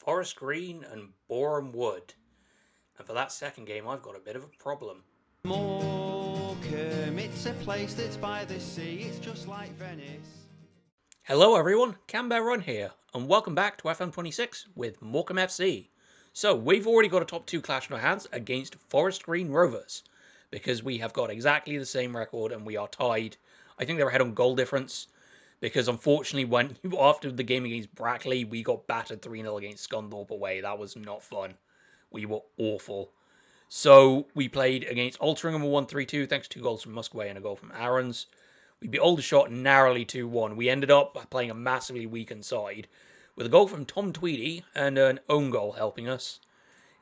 Forest Green and Boreham Wood. And for that second game, I've got a bit of a problem. Morecambe, it's a place that's by the sea, it's just like Venice. Hello everyone, Camber Run here, and welcome back to FM26 with Morecambe FC. So, we've already got a top 2 clash in our hands against Forest Green Rovers, because we have got exactly the same record and we are tied. I think they're ahead on goal difference, because unfortunately after the game against Brackley, we got battered 3-0 against Scunthorpe away. That was not fun. We were awful. So we played against Altrincham 1-3-2, thanks to 2 goals from Muskway and a goal from Aarons. We beat Aldershot narrowly 2-1. We ended up playing a massively weakened side with a goal from Tom Tweedy and an own goal helping us.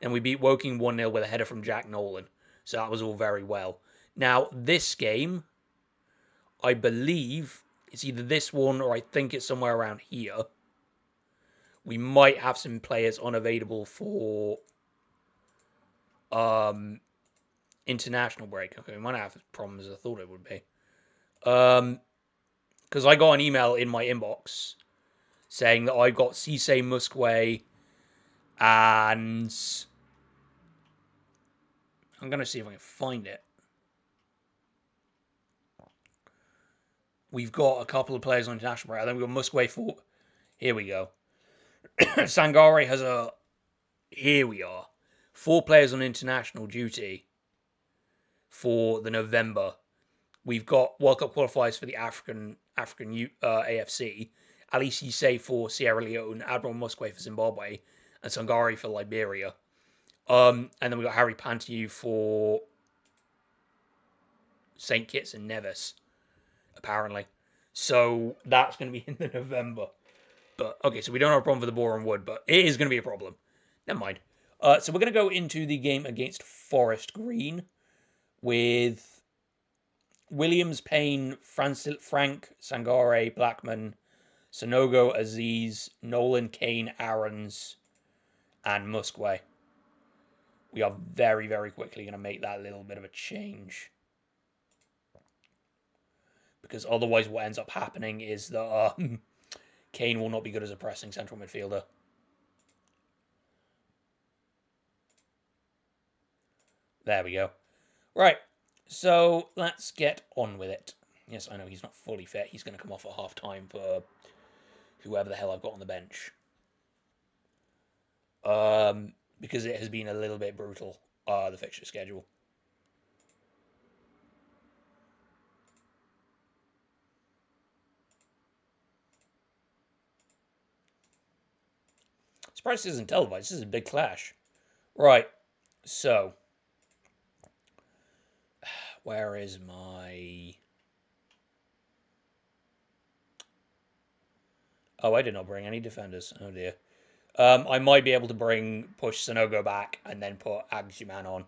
And we beat Woking 1-0 with a header from Jack Nolan. So that was all very well. Now, this game, I believe it's either this one or I think it's somewhere around here. We might have some players unavailable for international break. Okay, we might not have as problems as I thought it would be. Because I got an email in my inbox saying that I got Cisse Muskway and I'm going to see if I can find it. We've got a couple of players on international break. Then we've got Muskway for... Here we go. Sangare has a... Here we are. 4 players on international duty for the November. We've got World Cup qualifiers for the African AFC. Ali Cisse for Sierra Leone, Admiral Muskway for Zimbabwe, and Sangare for Liberia. And then we got Harry Pantiu for St. Kitts and Nevis, apparently. So that's going to be in the November. But okay, so we don't have a problem for the Boreham Wood, but it is going to be a problem. Never mind. So we're going to go into the game against Forest Green with Williams, Payne, Frank, Sangare, Blackman, Sonogo, Aziz, Nolan, Kane, Aarons, and Muskway. We are very, very quickly going to make that little bit of a change. Because otherwise what ends up happening is that Kane will not be good as a pressing central midfielder. There we go. Right, so let's get on with it. Yes, I know he's not fully fit. He's going to come off at half-time for whoever the hell I've got on the bench. Because it has been a little bit brutal, the fixture schedule. Surprised this isn't televised. This is a big clash. Right, so... Where is my... Oh, I did not bring any defenders. Oh, dear. I might be able to push Sonogo back and then put Agjuman on.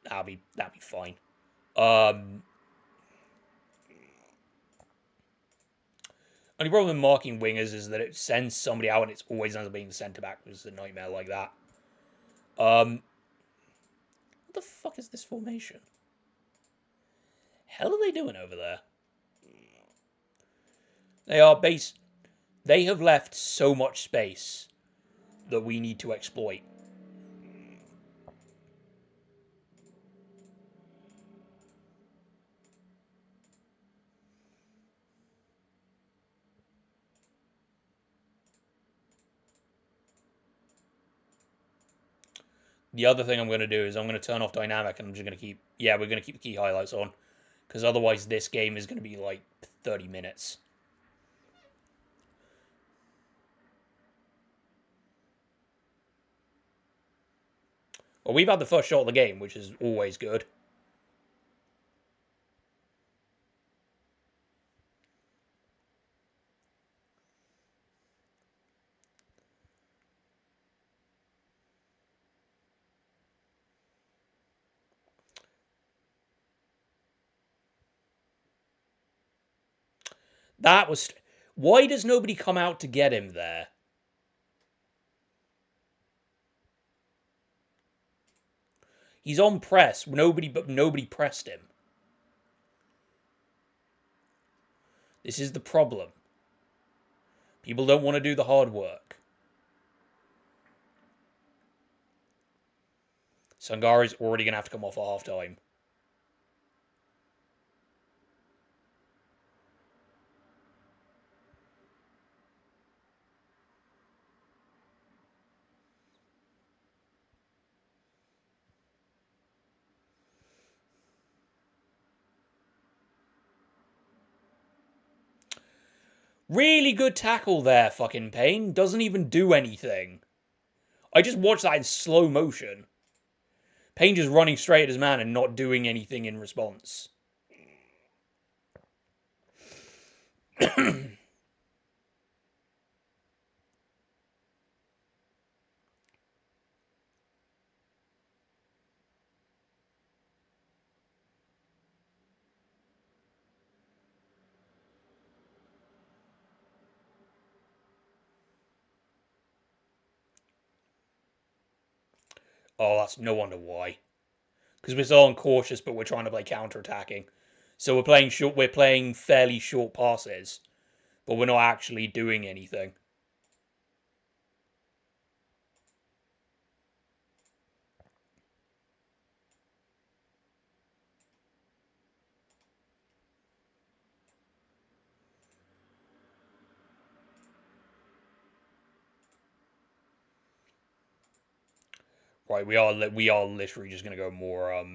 That'll be fine. Only problem with marking wingers is that it sends somebody out and it's always ends up being the centre back, which is a nightmare like that. What the fuck is this formation? Hell are they doing over there? They have left so much space that we need to exploit. The other thing I'm going to do is I'm going to turn off dynamic and I'm just going to keep... Yeah, we're going to keep the key highlights on. Because otherwise this game is going to be like 30 minutes. Well, we've had the first shot of the game, which is always good. That was... Why does nobody come out to get him there? He's on press. Nobody pressed him. This is the problem. People don't want to do the hard work. Sangari's already going to have to come off at half-time. Really good tackle there, fucking Payne. Doesn't even do anything. I just watched that in slow motion. Payne just running straight at his man and not doing anything in response. Oh, that's no wonder why. Because we're still uncautious, but we're trying to play counter-attacking. So we're playing short. We're playing fairly short passes, but we're not actually doing anything. Right, we are literally just gonna go more.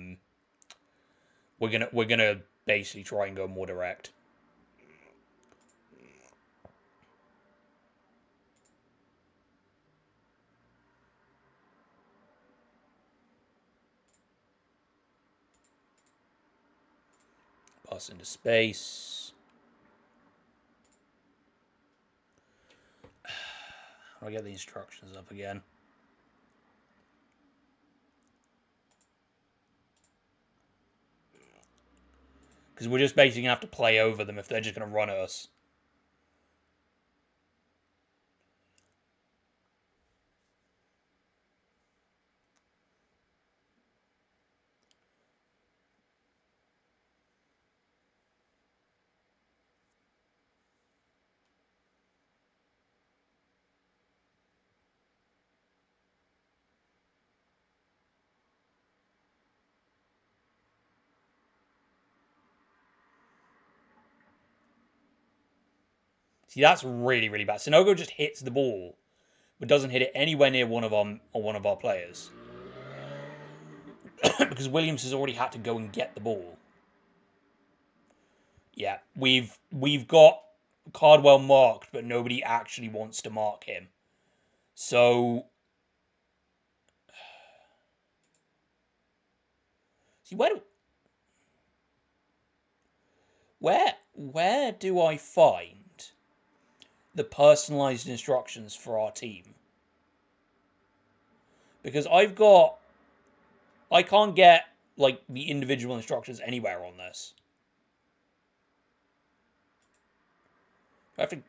We're gonna basically try and go more direct. Pass into space. How do I get the instructions up again? Because we're just basically gonna have to play over them if they're just gonna run at us. See, that's really, really bad. Sinogo just hits the ball, but doesn't hit it anywhere near one of our players. Because Williams has already had to go and get the ball. Yeah, we've got Cardwell marked, but nobody actually wants to mark him. So, see, where do I find the personalized instructions for our team? Because I can't get like the individual instructions anywhere on this. I have to.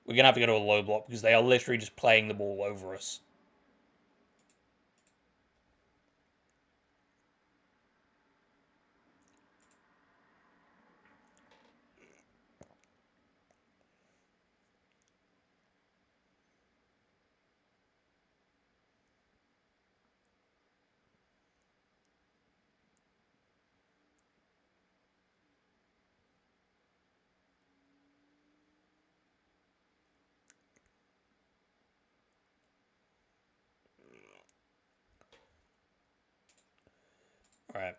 We're gonna have to go to a low block because they are literally just playing the ball over us. All right.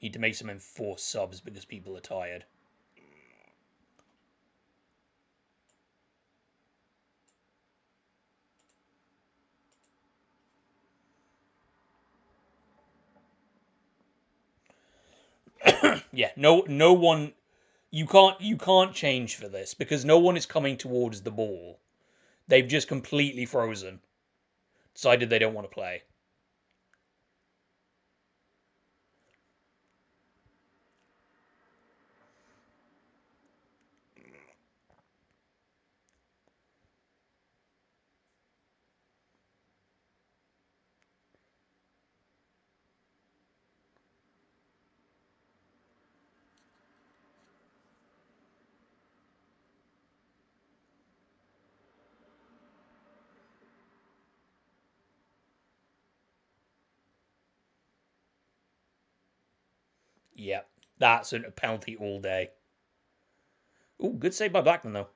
Need to make some enforced subs because people are tired. Yeah, no one. You can't change for this because no one is coming towards the ball. They've just completely frozen. Decided they don't want to play. Yeah, that's a penalty all day. Ooh, good save by Blackman, though.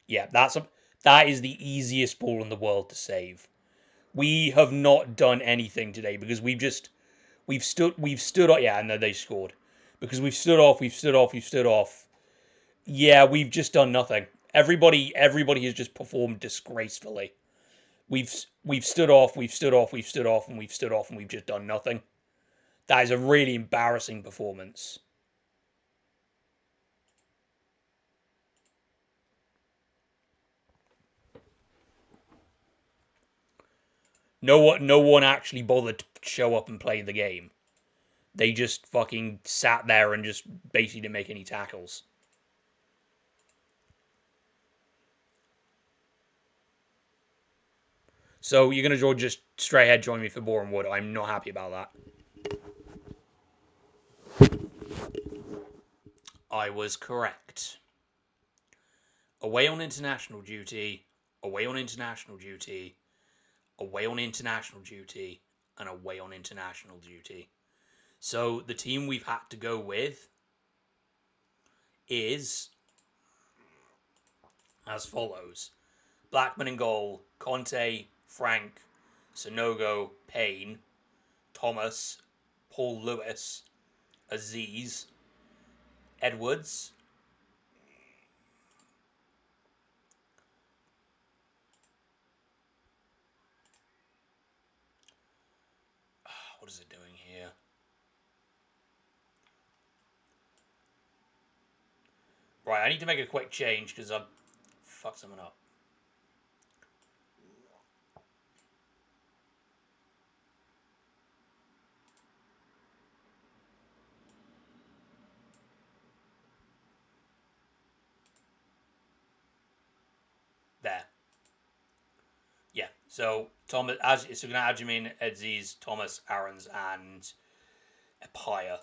Yeah, that is the easiest ball in the world to save. We have not done anything today because we've stood off. Yeah, and then they scored because we've stood off. Yeah, we've just done nothing. Everybody has just performed disgracefully. We've stood off, and we've stood off, and we've just done nothing. That is a really embarrassing performance. No one actually bothered to show up and play the game. They just fucking sat there and just basically didn't make any tackles. So you're gonna just straight ahead join me for Boreham Wood. I'm not happy about that. I was correct. Away on international duty, away on international duty, away on international duty, and away on international duty. So the team we've had to go with is as follows: Blackman in goal, Conte, Frank, Sonogo, Payne, Thomas, Paul Lewis, Aziz, Edwards. What is it doing here? Right, I need to make a quick change because I've fucked someone up. There. Yeah. So Thomas, so we're gonna add in Edzies, Thomas, Aarons, and Epire.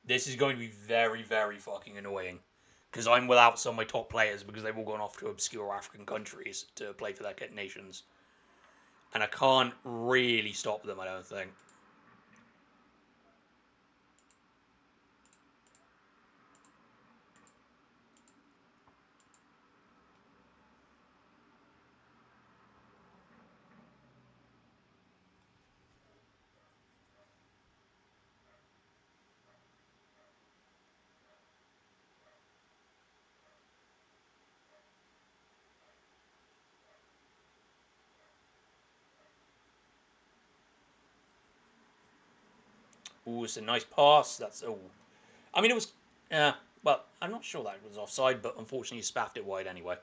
This is going to be very, very fucking annoying because I'm without some of my top players because they've all gone off to obscure African countries to play for their nations, and I can't really stop them. I don't think. Ooh, it's a nice pass. That's I mean, it was. Well, I'm not sure that was offside, but unfortunately, he spaffed it wide anyway.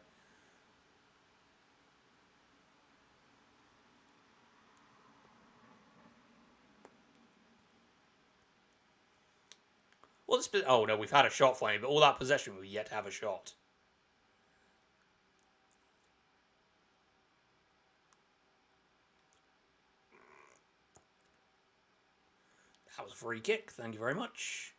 Well, oh no, we've had a shot finally, but all that possession, we've yet to have a shot. That was a free kick. Thank you very much.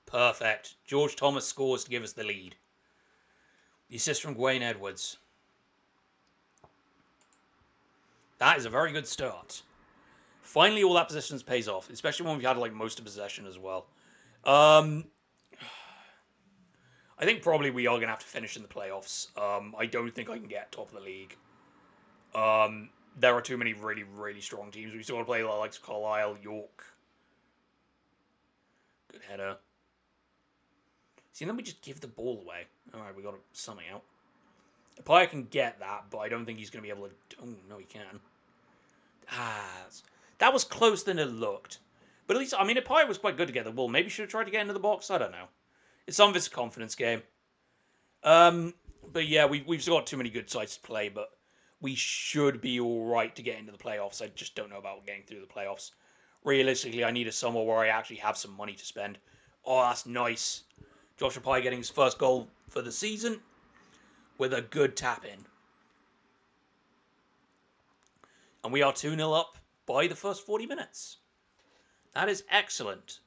Perfect. George Thomas scores to give us the lead. The assist from Wayne Edwards. That is a very good start. Finally, all that possession pays off, especially when we had like most of possession as well. Um, I think probably we are gonna have to finish in the playoffs. I don't think I can get top of the league. There are too many really, really strong teams. We still want to play like Carlisle, York. Good header. See, then we just give the ball away. All right, we got something out. Apaya can get that, but I don't think he's going to be able to. Oh no, he can. That was closer than it looked. But at least, I mean, Apaya was quite good to get the ball. Maybe should have tried to get into the box. I don't know. It's some of it's a confidence game. But yeah, we've still got too many good sides to play, but we should be all right to get into the playoffs. I just don't know about getting through the playoffs. Realistically, I need a summer where I actually have some money to spend. Oh, that's nice. Joshua Pye getting his first goal for the season with a good tap in. And we are 2-0 up by the first 40 minutes. That is excellent.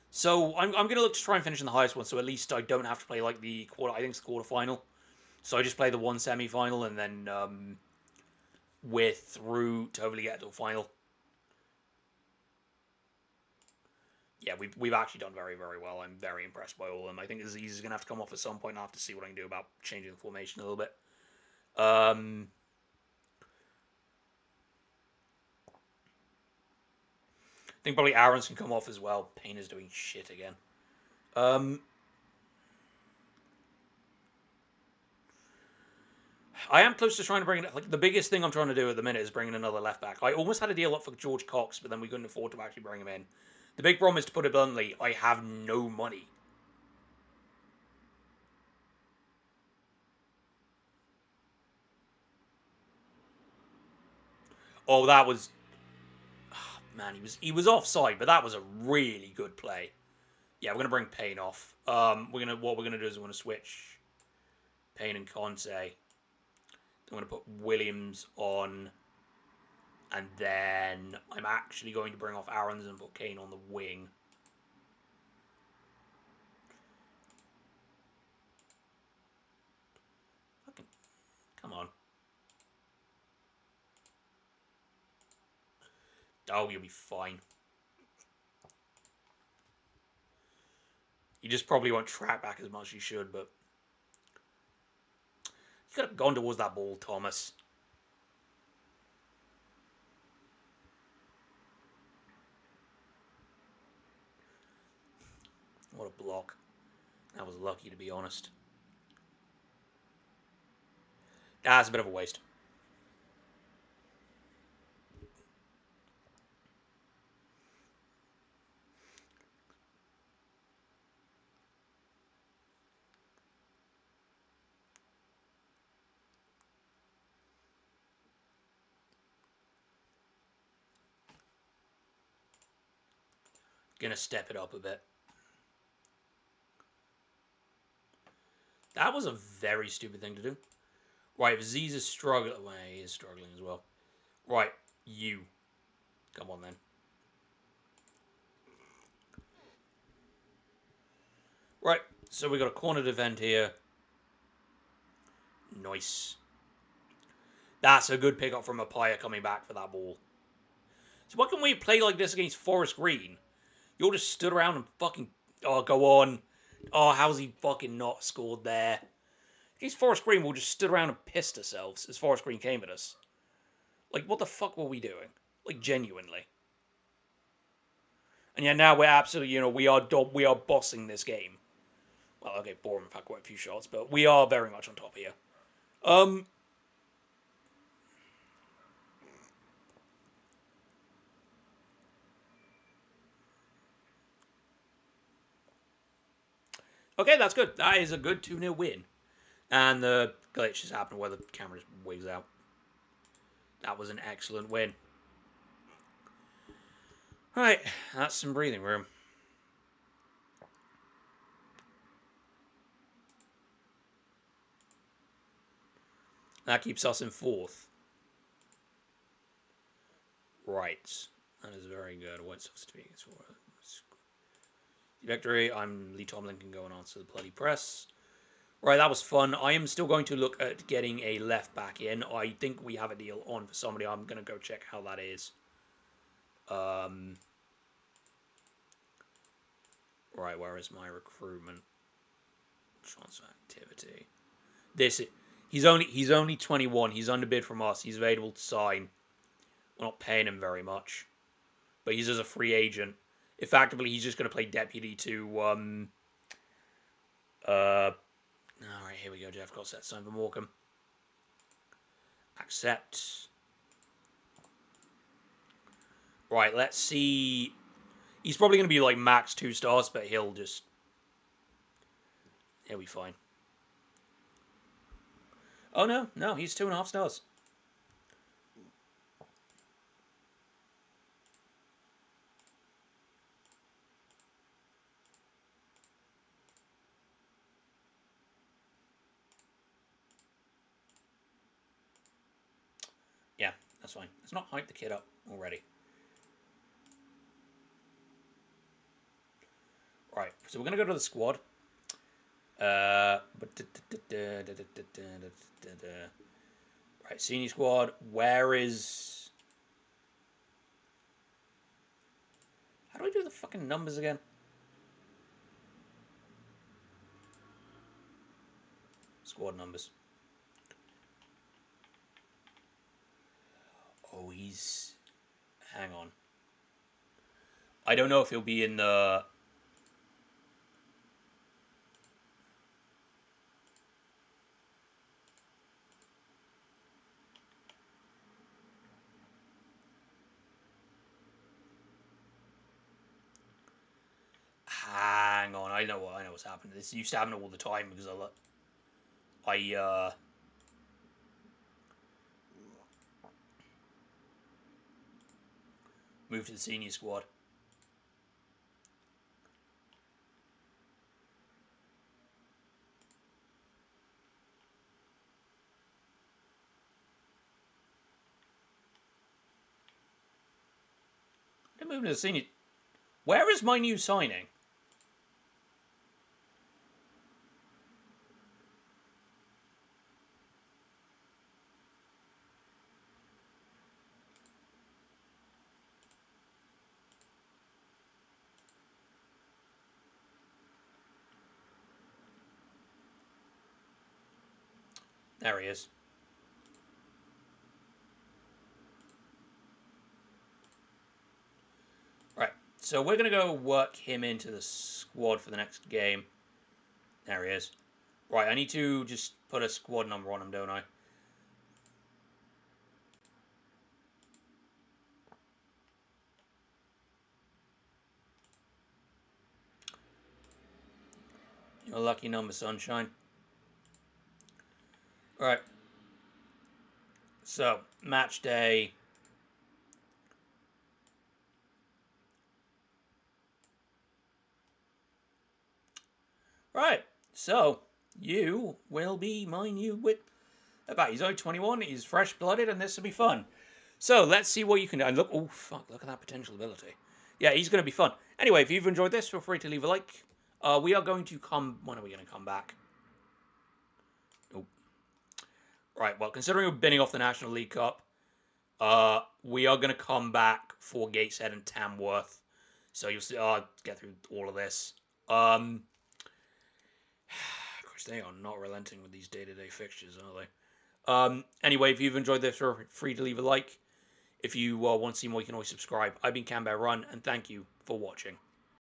So I'm going to look to try and finish in the highest one, so at least I don't have to play like the quarter. I think it's the quarterfinal. So I just play the one semi-final, and then we're through to hopefully get to a final. Yeah, we've actually done very, very well. I'm very impressed by all of them. I think Aziz is going to have to come off at some point. I have to see what I can do about changing the formation a little bit. I think probably Aaron's can come off as well. Payne is doing shit again. I am close to trying to bring it. Like the biggest thing I'm trying to do at the minute is bringing another left back. I almost had a deal up for George Cox, but then we couldn't afford to actually bring him in. The big problem is, to put it bluntly, I have no money. Oh, that was man. He was offside, but that was a really good play. Yeah, we're gonna bring Payne off. What we're gonna do is we're gonna switch Payne and Conte. I'm gonna put Williams on, and then I'm actually going to bring off Aarons and put Kane on the wing. Fucking come on. Oh, you'll be fine. You just probably won't track back as much as you should, but you could have gone towards that ball, Thomas. What a block. That was lucky, to be honest. That's a bit of a waste. Gonna step it up a bit. That was a very stupid thing to do. Right, if Aziz is struggling, well, he is struggling as well. Right, you. Come on then. Right, so we got a corner defend here. Nice. That's a good pickup from Apaya coming back for that ball. So why can't we play like this against Forest Green? You all just stood around and fucking... Oh, go on. Oh, how's he fucking not scored there? Against Forest Green, we just stood around and pissed ourselves as Forest Green came at us. Like, what the fuck were we doing? Like, genuinely. And yeah, now we're absolutely, we are bossing this game. Well, okay, Bournemouth had quite a few shots, but we are very much on top here. Okay, that's good. That is a good 2-0 win. And the glitch has happened where the camera just wigs out. That was an excellent win. Right, that's some breathing room. That keeps us in fourth. Right. That is very good. What's supposed to be? Victory. I'm Lee Tomlin, can go and answer the bloody press. Right, that was fun. I am still going to look at getting a left back in. I think we have a deal on for somebody. I'm going to go check how that is. Right, where is my recruitment? Transfer activity. He's only 21. He's underbid from us. He's available to sign. We're not paying him very much, but he's as a free agent. Effectively, he's just going to play deputy to all right, here we go. Jeff got set sign for Morecambe. Accept. Right, let's see. He's probably going to be like max 2 stars, but he'll be fine. Oh, no, he's 2.5 stars. Yeah, that's fine. Let's not hype the kid up already. Right, so we're going to go to the squad. Right, senior squad. Where is... How do I do the fucking numbers again? Squad numbers. Oh, he's... Hang on. I don't know if he'll be in the... Hang on, I know what's happening. This used to happen all the time because I moved to the senior squad. I moved to the senior... Where is my new signing? There he is. Right, so we're going to go work him into the squad for the next game. There he is. Right, I need to just put a squad number on him, don't I? Your lucky number, sunshine. Right. So, match day. Right. So, you will be my new wit. About he's only 21, he's fresh blooded, and this will be fun. So, let's see what you can do. And look, oh, fuck, look at that potential ability. Yeah, he's going to be fun. Anyway, if you've enjoyed this, feel free to leave a like. We are going to come. When are we going to come back? Oh. Right, well, considering we're binning off the National League Cup, we are going to come back for Gateshead and Tamworth. So you'll see, get through all of this. Of course, they are not relenting with these day-to-day fixtures, are they? Anyway, if you've enjoyed this, feel free to leave a like. If you want to see more, you can always subscribe. I've been Canberra Run, and thank you for watching.